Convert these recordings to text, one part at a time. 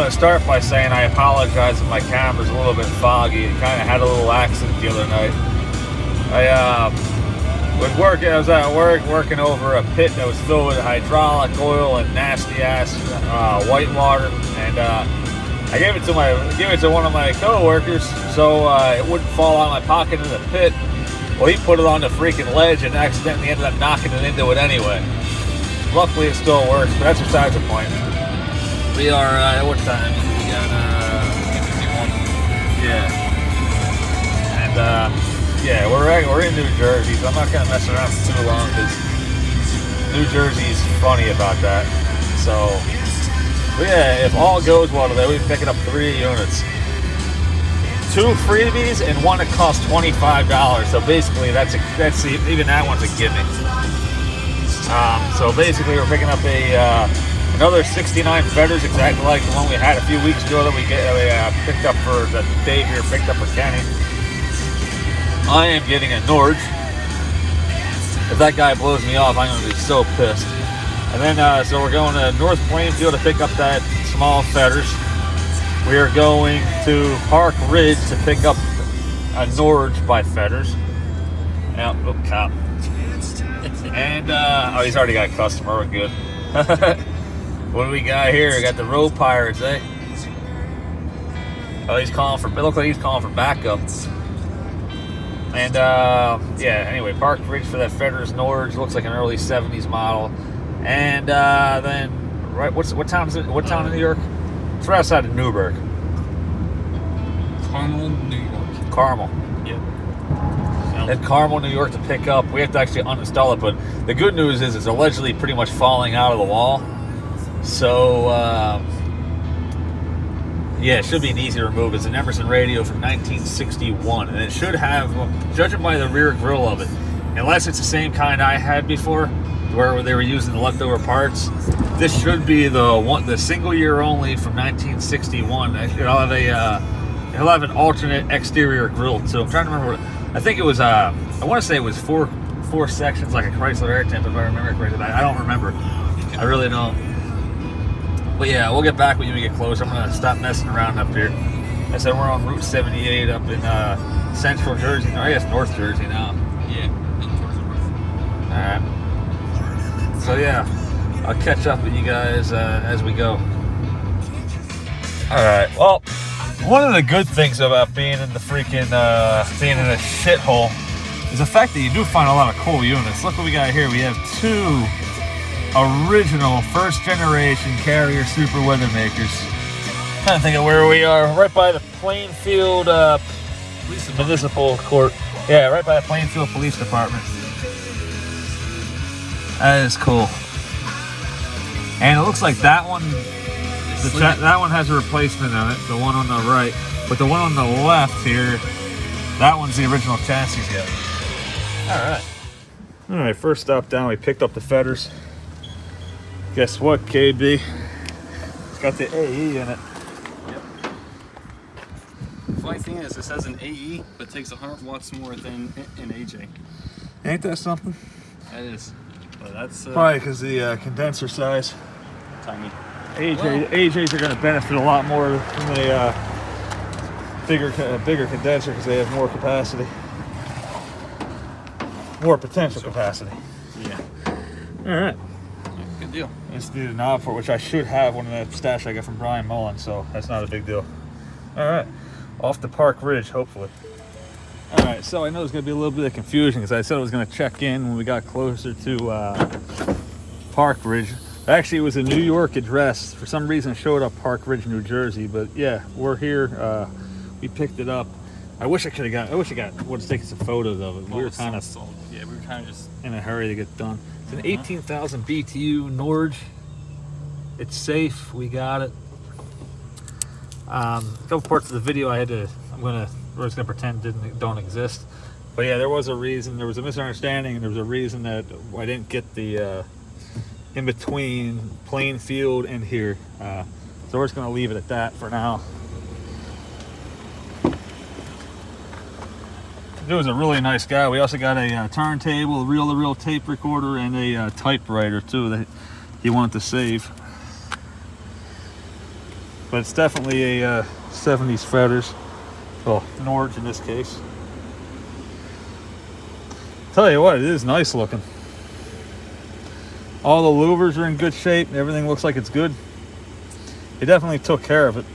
going to start by saying I apologize if my camera's a little bit foggy. It kind of had a little accident the other night. I was at work working over a pit that was filled with hydraulic oil and nasty ass white water, and I gave it to one of my co-workers so it wouldn't fall out of my pocket in the pit. Well, he put it on the freaking ledge and accidentally ended up knocking it into it anyway. Luckily, it still works, but that's besides the point. We are at what time? We got 51. Yeah, and yeah, we're in New Jersey, so I'm not gonna mess around for too long because New Jersey's funny about that. So, but yeah, if all goes well today, we'll be picking up 3 units. 2 freebies and one that costs $25. So basically, that's even that one's a gimme. So basically, we're picking up another 69 Fetters, exactly like the one we had a few weeks ago that we picked up for the Dave here, picked up for Kenny. I am getting a Norge. If that guy blows me off, I'm going to be so pissed. And then, so we're going to North Plainfield to pick up that small Fetters. We are going to Park Ridge to pick up a Norge by Fetters. Yeah, oh, cop. And, oh, he's already got a customer. We're good. What do we got here? We got the Road Pirates, eh? Oh, it looks like he's calling for backup. And, yeah, anyway, Park Ridge for that Fetters Norge. Looks like an early 70s model. And, then, right, what town is it? What town in New York? It's right outside of Newburgh. Carmel, New York. Carmel. Yep. At Carmel, New York to pick up. We have to actually uninstall it, but the good news is it's allegedly pretty much falling out of the wall. So, yeah, it should be an easy remove. It's an Emerson radio from 1961, and it should have, judging by the rear grille of it, unless it's the same kind I had before, where they were using the leftover parts, this should be the single year only from 1961. It'll have an alternate exterior grille too. I'm trying to remember. I think it was I want to say it was four sections like a Chrysler Air Temp if I remember correctly. I don't remember. I really don't. But yeah, we'll get back when you get close. I'm gonna stop messing around up here. I said we're on Route 78 up in Central Jersey. I guess North Jersey now. Yeah. All right. So yeah, I'll catch up with you guys as we go. All right. Well, one of the good things about being in the freaking being in a shithole is the fact that you do find a lot of cool units. Look what we got here. We have 2 original first-generation Carrier Super Weathermakers. Trying to think of where we are. Right by the Plainfield Municipal Court. Yeah, right by the Plainfield Police Department. That is cool. And it looks like that one, that one has a replacement on it, the one on the right. But the one on the left here, that one's the original chassis yet. All right, first stop down, we picked up the Fetters. Guess what, KB? It's got the AE in it. Yep. The funny thing is, this has an AE, but takes 100 watts more than an AJ. Ain't that something? That is. But that's probably because the condenser size. Tiny. AJs are going to benefit a lot more from the bigger condenser because they have more capacity, more potential capacity. Yeah. All right. Good deal. I just need a knob for it, which I should have one of that stash I got from Brian Mullen, so that's not a big deal. All right. Off to Park Ridge, hopefully. All right, so I know there's going to be a little bit of confusion because I said I was going to check in when we got closer to Park Ridge. Actually, it was a New York address. For some reason, it showed up Park Ridge, New Jersey. But yeah, we're here. We picked it up. I wish I would have taken some photos of it. We were kind of just in a hurry to get done. It's an 18,000 BTU Norge. It's safe. We got it. A couple parts of the video we're just gonna pretend don't exist. But yeah, there was a reason. There was a misunderstanding, and there was a reason that I didn't get the in between Plainfield and here. So we're just gonna leave it at that for now. He was a really nice guy. We also got a turntable, a reel-to-reel tape recorder, and a typewriter too that he wanted to save. but it's definitely a 70s Fetters. Well, Norge in this case. Tell you what, it is nice looking. All the louvers are in good shape. Everything looks like it's good. They definitely took care of it.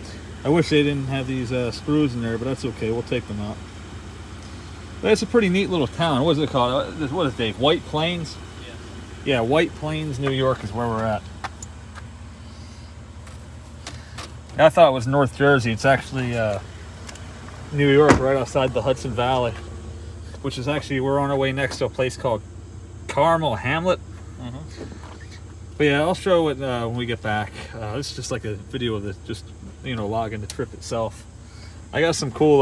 I wish they didn't have these screws in there, but that's okay. We'll take them out. But it's a pretty neat little town. What is it called? What is it, Dave? White Plains? Yeah, White Plains, New York is where we're at. I thought it was North Jersey. It's actually New York, right outside the Hudson Valley, which is actually, we're on our way next to a place called Carmel Hamlet. But yeah, I'll show it when we get back. This is just like a video of the, just, you know, logging the trip itself. I got some cool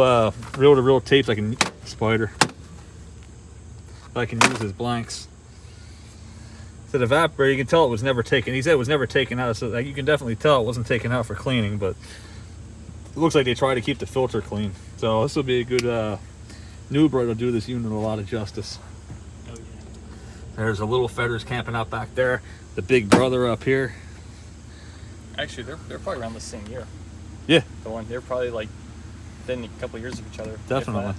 reel-to-reel tapes I can, spider, that I can use as blanks. The evaporator, you can tell it was never taken. He said it was never taken out, so you can definitely tell it wasn't taken out for cleaning, but it looks like they try to keep the filter clean. So this will be a good new bro to do this unit a lot of justice. Oh, yeah. There's a little Fetters camping out back there. The big brother up here. Actually, they're probably around the same year. Yeah. The one, they're probably like within a couple of years of each other. Definitely.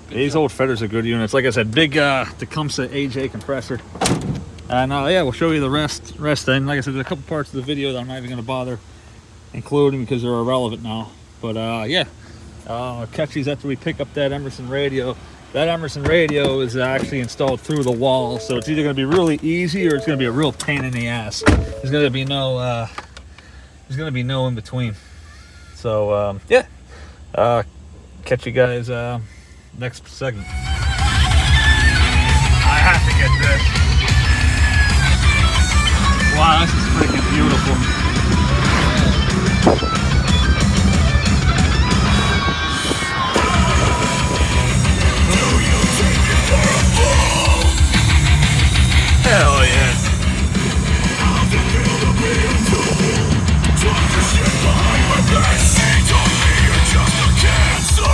These old Fetters are good units. Like I said, big Tecumseh AJ compressor. And yeah, we'll show you the rest then. Like I said, there's a couple parts of the video that I'm not even going to bother including because they're irrelevant now. But yeah, I'll catch these after we pick up that Emerson radio. That Emerson radio is actually installed through the wall, so it's either going to be really easy or it's going to be a real pain in the ass. There's going to be no in between. So yeah, catch you guys next segment. I have to get this. Wow, this is freaking beautiful. Hell yeah.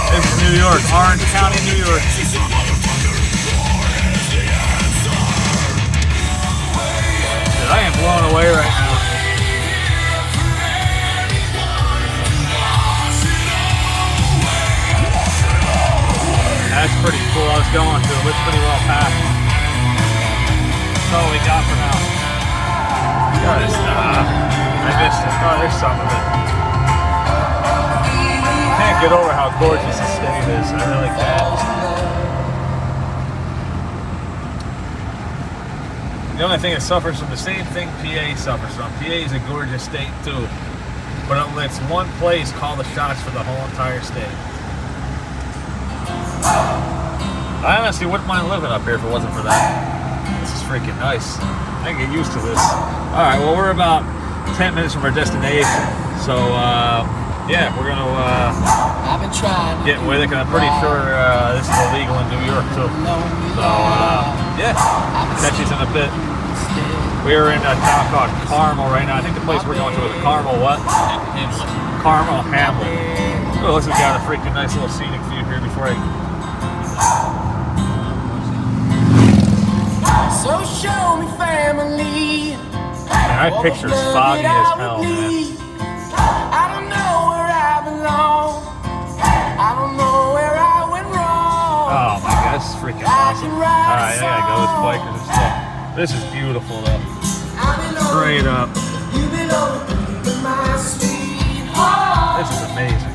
This is New York, Orange County, New York. Dude, I am blown away right now. That's pretty cool. I was going to. It looks pretty well packed. That's all we got for now. Guys, I missed it. Oh, there's some of it. Can't get over how gorgeous the state is. I really can't. The only thing it suffers from the same thing PA suffers from. PA is a gorgeous state too, but it lets one place call the shots for the whole entire state. I honestly wouldn't mind living up here if it wasn't for that. This is freaking nice. I can get used to this. All right, well, we're about 10 minutes from our destination, so yeah, we're gonna I've been trying get with it. I'm pretty sure this is illegal in New York too. So yeah, catch you in a bit. We are in a town called Carmel right now. I think the place we're going to is Carmel what? Carmel Hamlet. Oh, looks like we got a freaking nice little scenic view here before I. So show me family. Man, my picture's foggy as hell, man. I don't know where I belong. I don't know where I went wrong. Oh my god, this is freaking awesome. Alright, I gotta go with bikers and stuff. This is beautiful though. Straight up. This is amazing.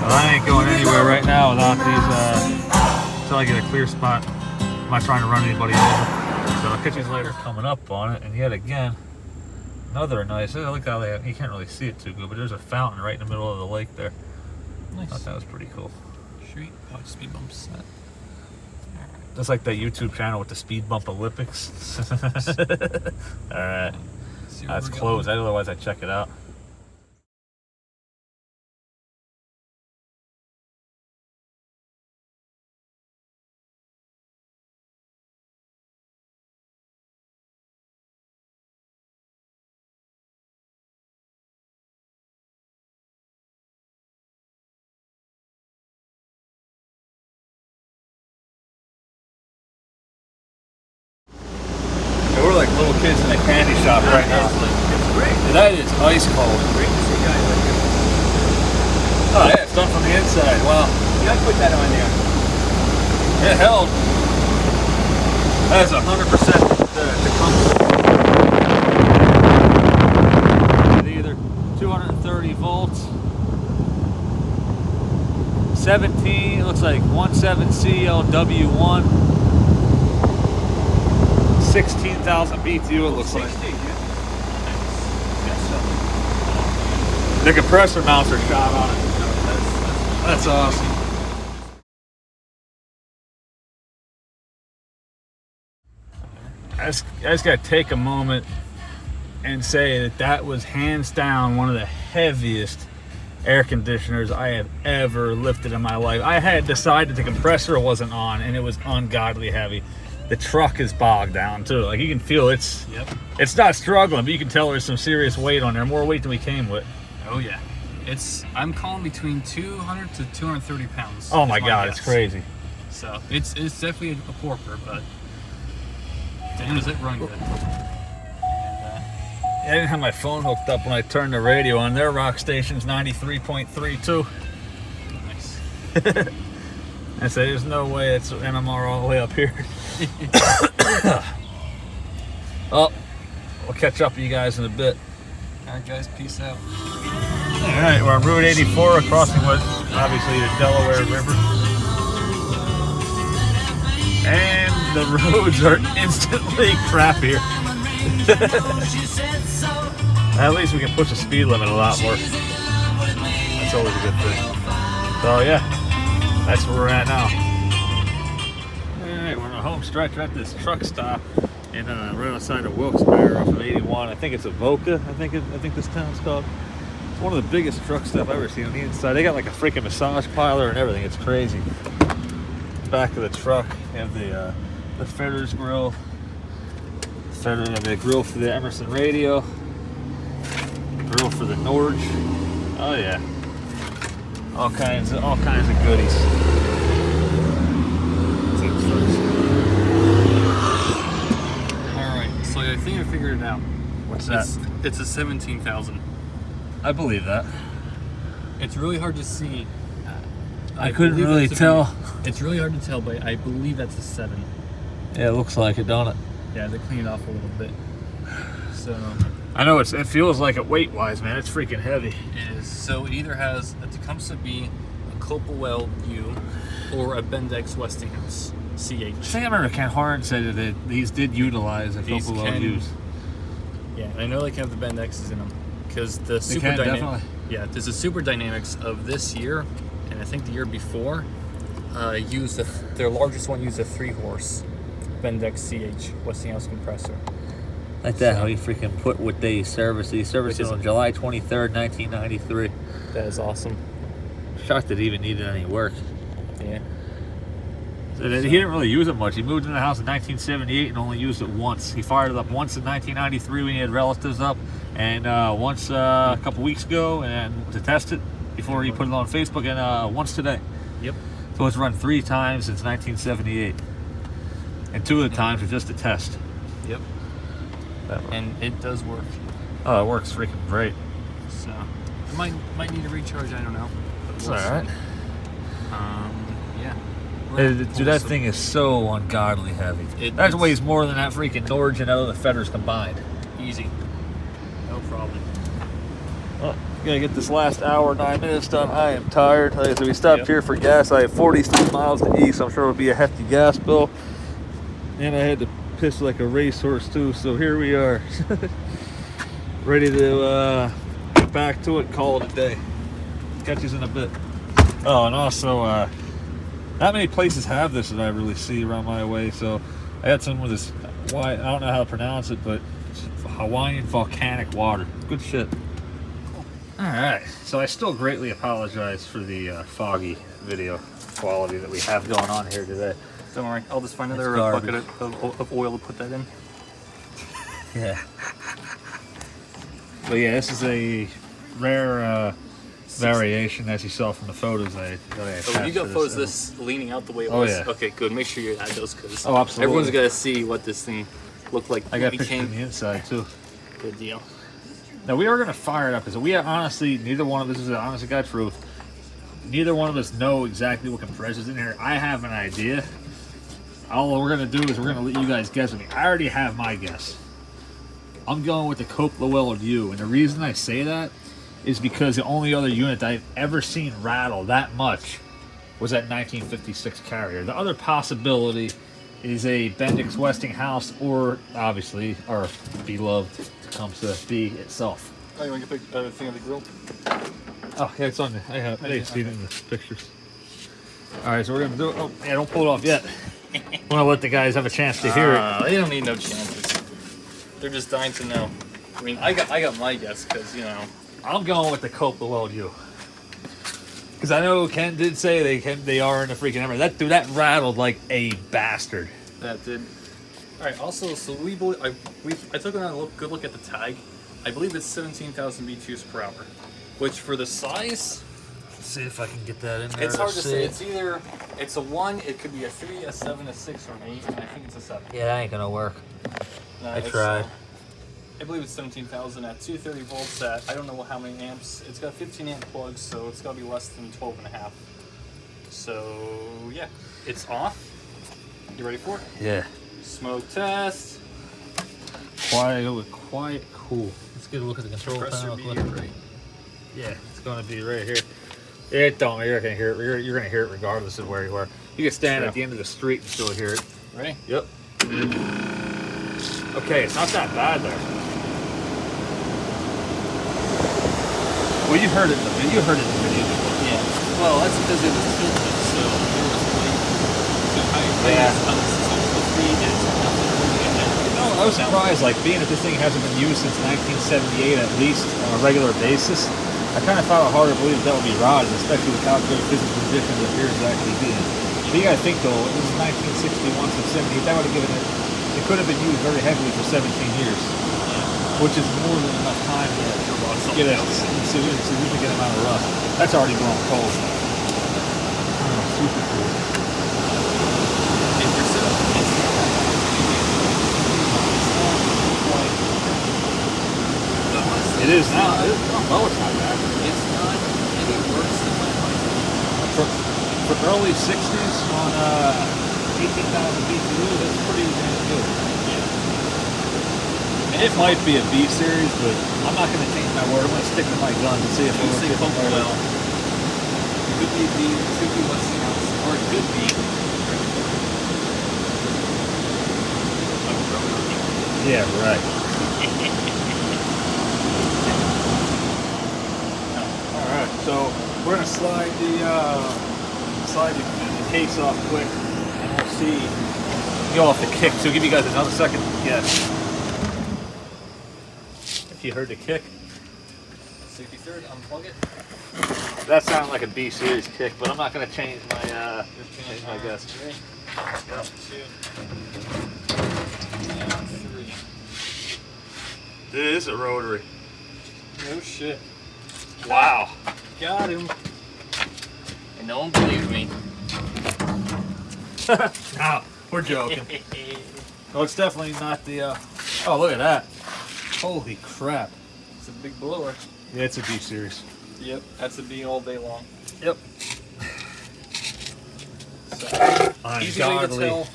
Well, I ain't going anywhere right now without these until I get a clear spot. I'm not trying to run anybody over. So I'll catch you later. Coming up on it, and yet again, another nice. Look how they, you can't really see it too good, but there's a fountain right in the middle of the lake there. Nice. I thought that was pretty cool. Street, watch speed bumps. Just like that YouTube channel with the speed bump Olympics. Alright. That's closed. Otherwise I'd check it out. We're like little kids in a candy shop right now. That is ice cold. Great to see guys like you. Oh yeah, it's done from the inside. Wow. You gotta put that on there. It held. That is 100% the either 230 volts, 17. It looks like 17CLW1, 16,000 BTU. It looks like. The compressor mounts are shot on it. That's awesome. I just got to take a moment and say that that was hands down one of the heaviest air conditioners I have ever lifted in my life. I had decided the compressor wasn't on, and it was ungodly heavy. The truck is bogged down too. Like you can feel it's not struggling, but you can tell there's some serious weight on there, more weight than we came with. Oh yeah, I'm calling between 200 to 230 pounds. Oh my God, it's crazy. So it's definitely a porker, but damn, does it run good. I didn't have my phone hooked up when I turned the radio on. Their rock station's 93.32. Nice. I said, there's no way it's NMR all the way up here. Well, we'll catch up with you guys in a bit. Alright guys, peace out. Alright, we're on Route 84 crossing what obviously the Delaware River. And the roads are instantly crappier. At least we can push the speed limit a lot more. That's always a good thing. So yeah, that's where we're at now. Alright, we're on a home stretch at this truck stop in right outside of Wilkes-Barre off of 81. I think it's Avoca, I think this town's called. It's one of the biggest truck stops I've ever seen on the inside. They got like a freaking massage parlor and everything. It's crazy. Back of the truck, you have the Fetters grill. The grill for the Emerson radio. Grill for the Norge. Oh yeah. All kinds of goodies. Alright, so I think I figured it out. What's that? It's a 17,000. I believe that. It's really hard to see. I couldn't really tell. It's really hard to tell, but I believe that's a 7. Yeah, it looks like it, don't it? Yeah, they cleaned it off a little bit. So I know it feels like it weight-wise, man. It's freaking heavy. it is. So it either has a Tecumseh B, a Copelwell U, or a Bendix Westinghouse CH. I think I remember Ken Horn said that these did utilize a These couple can- of U's. Yeah, I know they can have the Bendixes in them because the super can, dynamic. definitely. Yeah, there's the super dynamics of this year, and I think the year before, used their largest one used a 3-horse Bendix CH Westinghouse compressor. Like that, how he freaking put what they serviced. He serviced it on July 23rd, 1993. That is awesome. Shocked that he even needed any work. Yeah. So he didn't really use it much. He moved into the house in 1978 and only used it once. He fired it up once in 1993 when he had relatives up, and once a couple weeks ago and to test it before he put it on Facebook, and once today. Yep. So it's run 3 times since 1978. And 2 of the times were just a test. Yep. And it does work. Oh, it works freaking great. So it might need a recharge. I don't know. It's all right. Yeah. Dude, that thing is so ungodly heavy. That weighs more than that freaking Norge and other Fetters combined. Easy. No problem. Well, gotta get this last hour, 9 minutes done. I am tired. Like I said, we stopped here for gas. I have 43 miles to eat, so I'm sure it'll be a hefty gas bill. And I had to piss like a racehorse too, so here we are. Ready to get back to it, call it a day. Catch you in a bit. Oh, and also, not many places have this that I really see around my way, so I got some with this, I don't know how to pronounce it, but it's Hawaiian volcanic water. Good shit. Alright, so I still greatly apologize for the foggy video quality that we have going on here today. Don't worry. I'll just find another garbage. bucket of oil to put that in. Yeah. But yeah, this is a rare variation, as you saw from the photos I attached. Oh, you got to photos of this. this leaning out the way it Oh, was? yeah. Okay, good. Make sure you add those because Oh, absolutely. everyone's got to see what this thing looked like I got we pictures came. on the inside too. Good deal. Now we are gonna fire it up because we are honestly, neither one of us is an honest to God truth. Neither one of us know exactly what compressor's in here. I have an idea. All we're gonna do is we're gonna let you guys guess with me. I already have my guess. I'm going with the Cope Llewellyn U, and the reason I say that is because the only other unit that I've ever seen rattle that much was that 1956 Carrier. The other possibility is a Bendix Westinghouse, or obviously our beloved Tecumseh B itself. Oh, you want to get the thing of the grill? Oh yeah, it's on there. I see it in the pictures. All right, so we're gonna do it. Oh yeah, don't pull it off yet. I want to let the guys have a chance to hear it. They don't need no chances. They're just dying to know. I mean, I got my guess because, you know. I'm going with the Cope Llewellyn U. Because I know Ken did say they are in the freaking Emerson. That rattled like a bastard. That did. All right. Also, so I took a good look at the tag. I believe it's 17,000 BTUs per hour, which for the size, Let's see if I can get that in there. it's hard to say. It's either a 1, it could be a 3, a 7, a 6, or an 8, and I think it's a 7. Yeah, that ain't gonna work. I It's, tried. I believe it's 17,000 at 230 volts at I don't know how many amps. It's got 15 amp plugs, so it's got to be less than 12 and a half. So yeah, it's off. You ready for it? Yeah. Smoke test. Quiet, cool. Let's get a look at the control Compressor panel. B, right? Yeah, it's gonna be right here. It don't. You're gonna hear it. You're gonna hear it regardless of where you are. You can stand True. at the end of the street and still hear it. Ready? Yep. Okay, it's not that bad there. Well, you heard it in the video. Yeah. Well, that's because it was tilted, so there was like too high. Yeah. On the speed, it's nothing really in there. No, I was surprised. Like being that this thing hasn't been used since 1978, at least on a regular basis. I kind of found it hard to believe that would be rotted, especially with how good physical condition it appears to actually be in. But you gotta think though, this is 1961 to 78. That would have given it. It could have been used very heavily for 17 years, which is more than enough time to get a significant amount of rust. That's already blown cold. Oh, super cool. It is now. Oh, it's not bad. It's not any worse than my life. For early 60s on 18,000 BTU, that's pretty damn good. Yeah. It might be a B series, but I'm not going to change my word. I'm going to stick to my guns and see if it works. Well, it could be B, it could be Westinghouse, or it could be. Yeah, right. Alright, so we're going to slide the case off quick, and we'll see. Go off the kick, so give you guys another second to guess. If you heard the kick. Safety third, unplug it. That sounded like a B series kick, but I'm not going to change my guess. 3, 2, and 3. It is a rotary. No shit. Wow. Got him. And no one believed me. No, we're joking. No, it's definitely not the. Oh, look at that! Holy crap! It's a big blower. Yeah, it's a B series. Yep, that's a B all day long. Yep. So, easy way to Ungodly. tell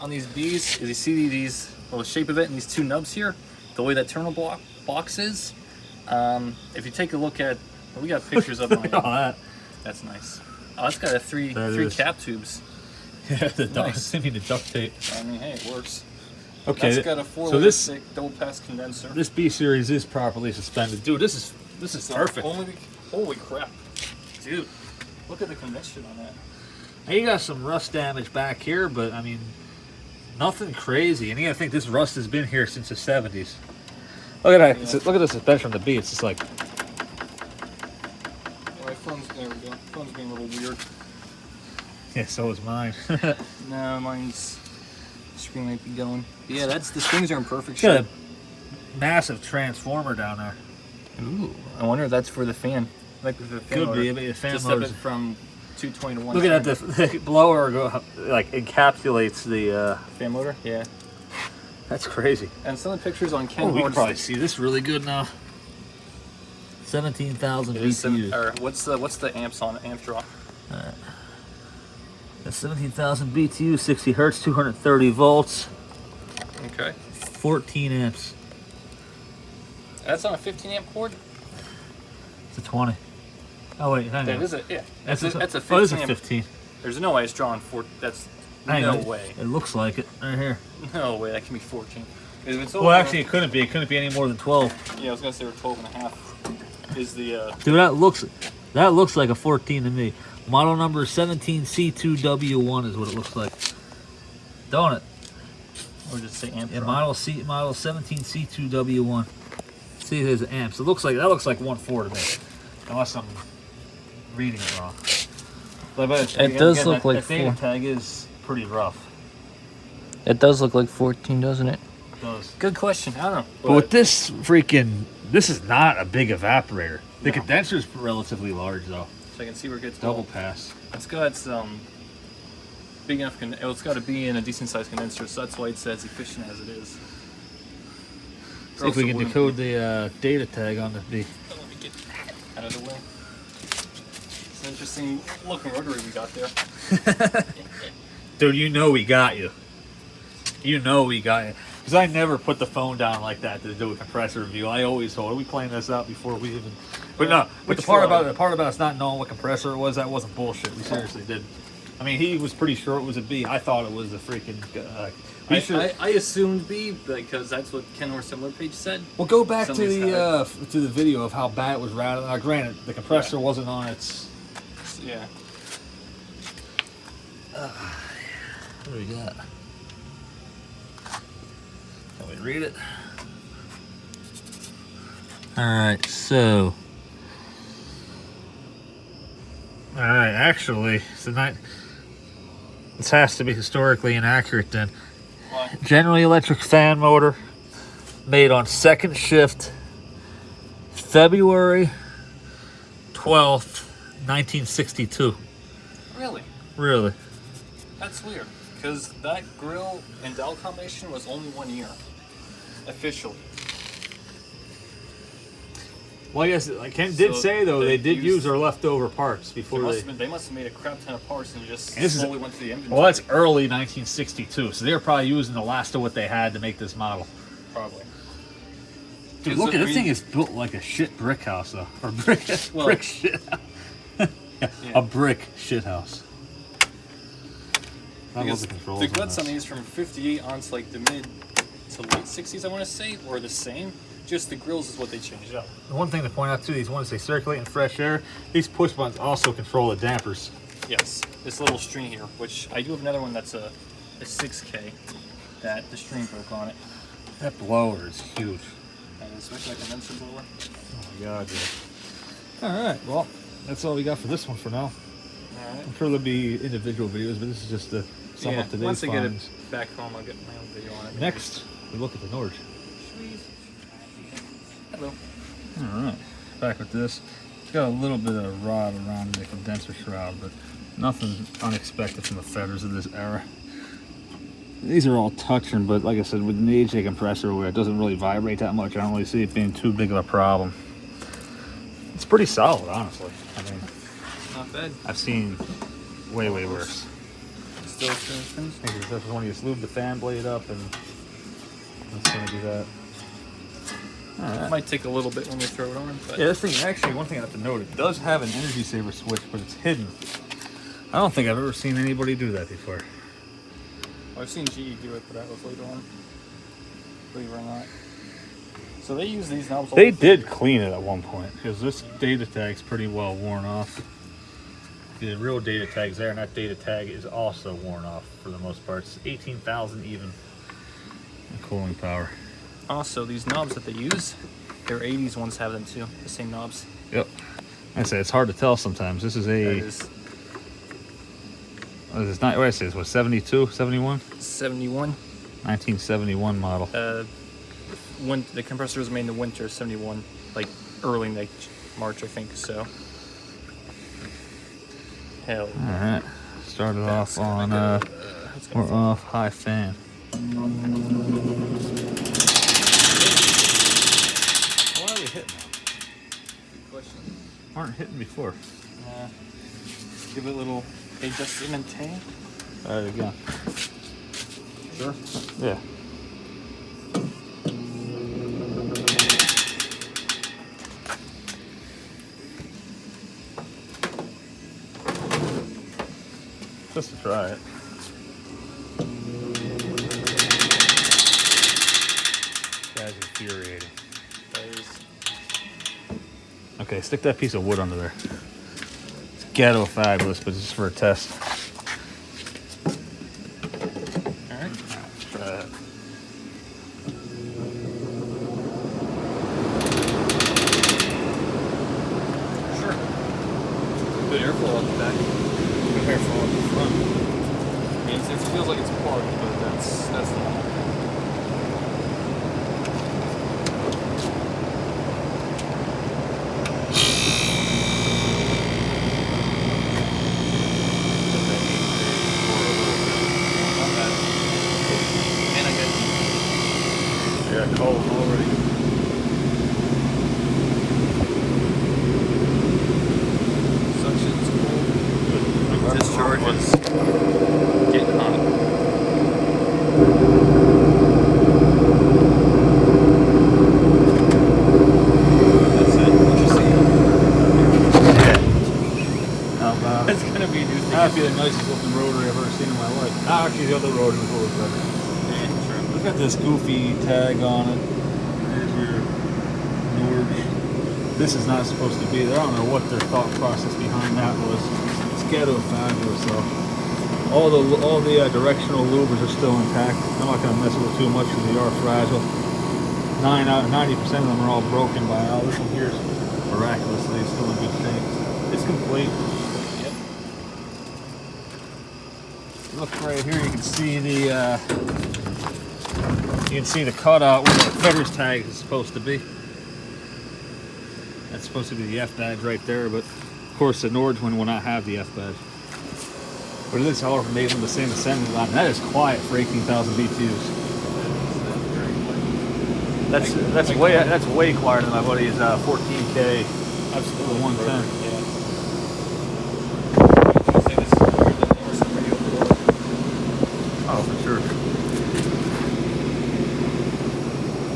on these Bs is you see these, well, the shape of it and these two nubs here, the way that terminal box is. If you take a look at, well, we got pictures of Look at all that. That's nice. Oh, it's got a three is. cap tubes. Yeah, the Nice. I mean the duct tape. I mean, hey, it works. Okay, That's got a 4 so this double pass condenser. this B series is properly suspended, dude. This is So perfect. Holy crap, dude! Look at the condenser on that. Now, you got some rust damage back here, but I mean, nothing crazy. And you gotta think this rust has been here since the 70s. Look at that. Yeah. Look at the suspension from the B. It's just like. My phone's, there we go. Phone's being a little weird. Yeah, so is mine. No, mine's screen might be going. Yeah, the springs are in perfect Got shape. a massive transformer down there. Ooh, I wonder if that's for the fan. Like the fan Could motor. be. I mean, the fan Just step motors. it from 220 to 1. Look at that. The blower like encapsulates the. fan motor. Yeah. That's crazy. And some of the pictures on Ken Oh, we can Horn's- probably see this really good now. 17,000 It is BTU. or what's the amps on amp draw? That's 17,000 BTU, 60 hertz, 230 volts, Okay. 14 amps. That's on a 15 amp cord? It's a 20. Oh wait, hang That on. is a yeah. That's That's a 15 oh, it's a amp. 15. There's no way it's drawing 4. That's Hang no on. way. It looks like it right here. No way. That can be 14. If it's Well, over- actually, it couldn't be. It couldn't be any more than 12. Yeah, I was gonna say we're 12 and a half. Is the Dude, that looks like a 14 to me. Model number 17C2W1 is what it looks like. Don't it? or just say amp Yeah, draw? model 17C2W1. See, there's amps. That looks like 1.4 to me, unless I'm reading it wrong. But It does look like that data 4. tag is pretty rough. It does look like 14, doesn't it? It does. Good question. I don't know. But with this this is not a big evaporator. The condenser's relatively large though. so I can see where it gets Double pass. It's got big enough. It's got to be in a decent sized condenser, so that's why it's as efficient as it is. See if we can decode the data tag on the B. Let me get out of the way. It's an interesting looking rotary we got there. Dude, you know we got you. You know we got you. Because I never put the phone down like that to do a compressor review. I always told, are we playing this out before we even... But no, but the part about us not knowing what compressor it was, that wasn't bullshit. We seriously did. I mean, he was pretty sure it was a B. I thought it was a freaking... I assumed B because that's what Ken or similar page said. Well, go back to Somebody's the video of how bad it was rattling. Now, granted, the compressor wasn't on its... Yeah. What do we got? Can we read it? Alright, so... Alright, actually, this has to be historically inaccurate then. Why? General Electric fan motor, made on second shift, February 12th, 1962. Really? Really? That's weird. Because that grill and dial combination was only 1 year. Officially. Well, yes, like Ken did So say though, they they did used- use our leftover parts They before must have made a crap ton of parts and just And this is- slowly went to the inventory. Well, that's early 1962, so they were probably using the last of what they had to make this model. Probably. Dude, It's look at a this thing green- is built like a shit brick house though, or brick Well- brick shit. A brick shit house. I love Because the controls. the on guts on this. these from 58 on to like the mid to late 60s, I want to say, were the same. Just the grills is what they changed up. The one thing to point out too, these ones they circulate in fresh air. These push buttons also control the dampers. Yes, this little string here, which I do have another one that's a 6K that the string broke on it. That blower is huge. And it's like a condenser blower. Oh my god, yeah. All right, well, that's all we got for this one for now. Alright. I'm sure there'll be individual videos, but this is just to sum up today's once I get finds. it back home, I'll get my own video on it. Next, we look at the Norge. Hello. All right, back with this. It's got a little bit of rod around the condenser shroud, but nothing unexpected from the Fetters of this era. These are all touching, but like I said, with an AJ compressor where it doesn't really vibrate that much, I don't really see it being too big of a problem. It's pretty solid, honestly. I mean, Not bad. I've seen way worse. Still spins. I think that's when you lube the fan blade up, and that's gonna do that. It might take a little bit when we throw it on, but Yeah, this thing actually, one thing I have to note, it does have an energy saver switch, but it's hidden. I don't think I've ever seen anybody do that before. I've seen GE do it, but that was later on. Believe it or not. So they use these knobs. They did clean it at one point, because this data tag's pretty well worn off. The real data tag's there, and that data tag is also worn off for the most part. It's 18,000 even in cooling power. Also, these knobs that they use, their 80s ones have them too. The same knobs. Yep. I say it's hard to tell sometimes. This is That a. is It's not. What I say is what 72, 71, 71. 1971 model. When the compressor was made in the winter, 71, like early like March, I think. So. Hell. All right. Started That's off on. gonna go, that's gonna We're fall. off high fan. Why are we hitting them? Good question. Aren't hitting before. Give it a little adjustment. There you go. Sure. Yeah. Just to try it. That's infuriating. That is. Okay, stick that piece of wood under there. It's ghetto fabulous, but it's just for a test. Alright. Let's try that. Sure. Good airflow out the back. Good airflow at the front. I mean, it feels like it's plugged, but that's normal. Yeah, cold already. Suction's cool. Discharge is getting hot. That's it. What you see? It's gonna be new. That'd be the nicest looking rotary I've ever seen in my life. Actually, the other rotary was a little better. Yeah, sure. Look at this goofy tag on it. There's your Norge. This is not supposed to be there. I don't know what their thought process behind that was. It's ghetto fabulous though. All the directional louvers are still intact. I'm not going to mess with it too much because they are fragile. 90% of them are all broken by now. This one here is miraculously still in good shape. It's complete. Yep. Look right here. You can see the cutout where the Fetters tag is supposed to be. That's supposed to be the F badge right there, but of course the Norge one will not have the F badge. But it is, however, made from the same assembly line. That is quiet for 18,000 BTUs. That's way quieter than my buddy's 14K. Absolutely. 110. Yeah. Would you say this is better than the Emerson radio before? Oh, for sure.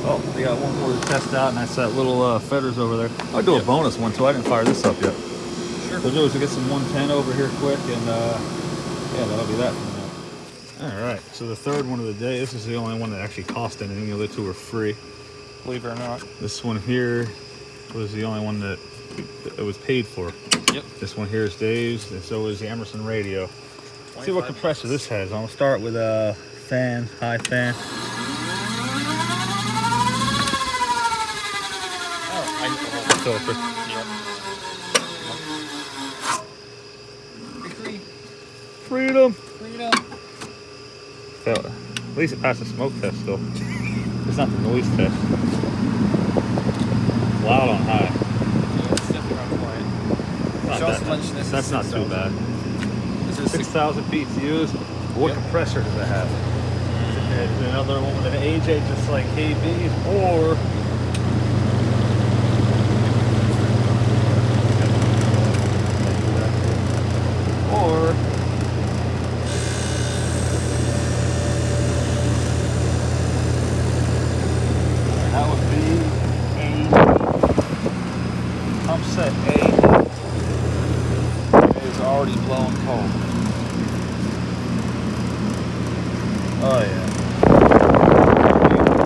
Oh, they got one more to test out, and that's that little Fetters over there. I'll do a bonus one too. I didn't fire this up yet. Sure. So do is to get some 110 over here quick, and yeah, that'll be that for now. All right. So the third one of the day. This is the only one that actually cost anything. The other two were free. Believe it or not. This one here was the only one that it was paid for. Yep. This one here is Dave's, and so is the Emerson radio. Let's see what compressor this has. I'm gonna start with a fan, high fan. Oh, I Filter. Yep. Freedom. Freedom. Failed. At least it passed the smoke test still. It's not the noise test. Loud on high. Yeah, it's definitely around quiet. Not Show us that- lunch, this that's is not too 6,000. bad. This is 6,000 BTUs. What Yep. compressor does it have? Is it another one with an AJ just like KB, or that would be a pump set A. It is already blown cold. Oh yeah.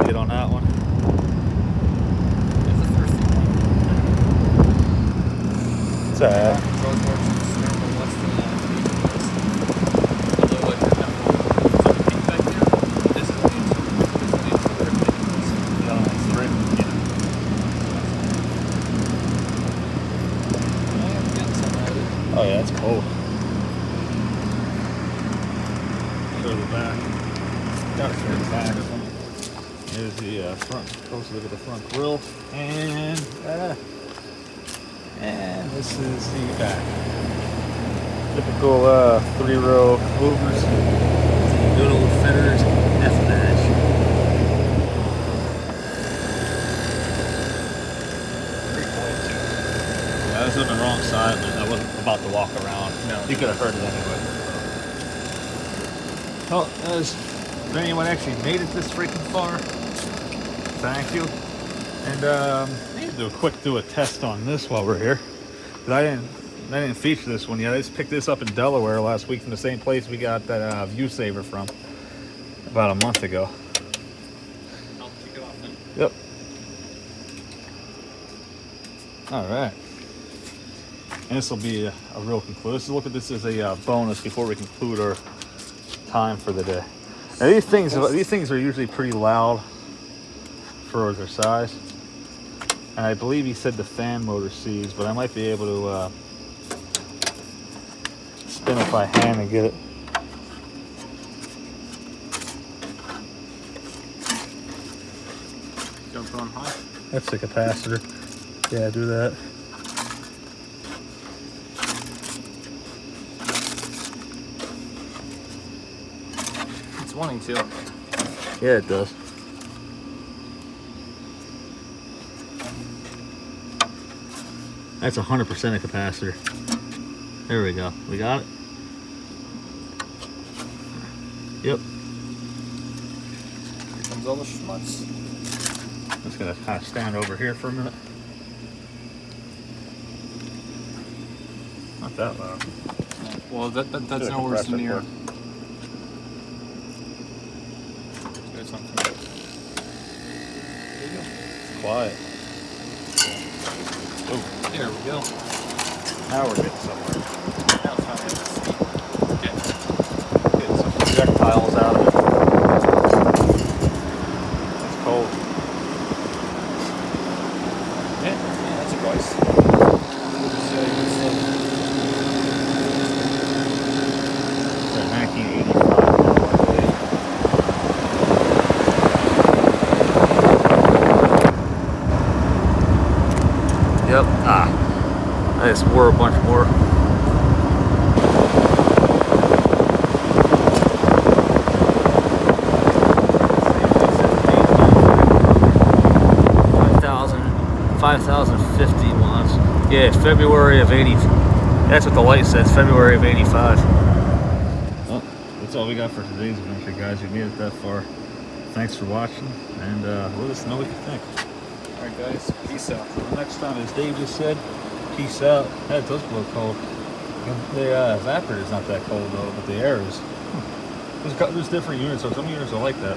Get on that one. It's the first thing. It's alright. Road works is number less than that. Although it didn't have something back there. This is the The other one's three. Oh yeah, it's cold. Show the back. Gotta show the back. Here's the front. Close look at the front grille, and this is the back. Typical 3-row movers. Good old Fetters F match. Yeah, I was on the wrong side, but I wasn't about to walk around. No. You could have heard it anyway. Well, if anyone actually made it this freaking far, thank you. And I need to do a test on this while we're here. 'Cause I didn't feature this one yet. I just picked this up in Delaware last week from the same place we got that View Saver from about a month ago. I'll kick it off then. Yep. All right. And this will be a real conclusion. Look at this as a bonus before we conclude our time for the day. Now these things are usually pretty loud for their size. And I believe he said the fan motor sees, but I might be able to spin it by hand and get it. Jump on high. That's the capacitor. Yeah, do that. It's wanting to. Yeah, it does. That's 100% a capacitor. There we go. We got it? Yep. Here comes all the schmutz. I'm just gonna kind of stand over here for a minute. Not that loud. Well, that's Good nowhere compressor near. for- There's something. There you go. It's quiet. Oh, There we go. now we're getting somewhere. Now it's not hitting the speed. Okay. Getting some projectiles out of it. It's cold. Yeah, that's a price. It's a 1985 model, I believe. Yep. I just wore a bunch more. $5,050 watts. Yeah, February of 80. That's what the light says, February of 85. Well, that's all we got for today's adventure, guys. We made it that far. Thanks for watching, and let us know what you think. Alright, guys. Peace out. Until next time, as Dave just said, peace out. That does blow cold. The evaporator's not that cold though, but the air is. There's different units, so some units are like that.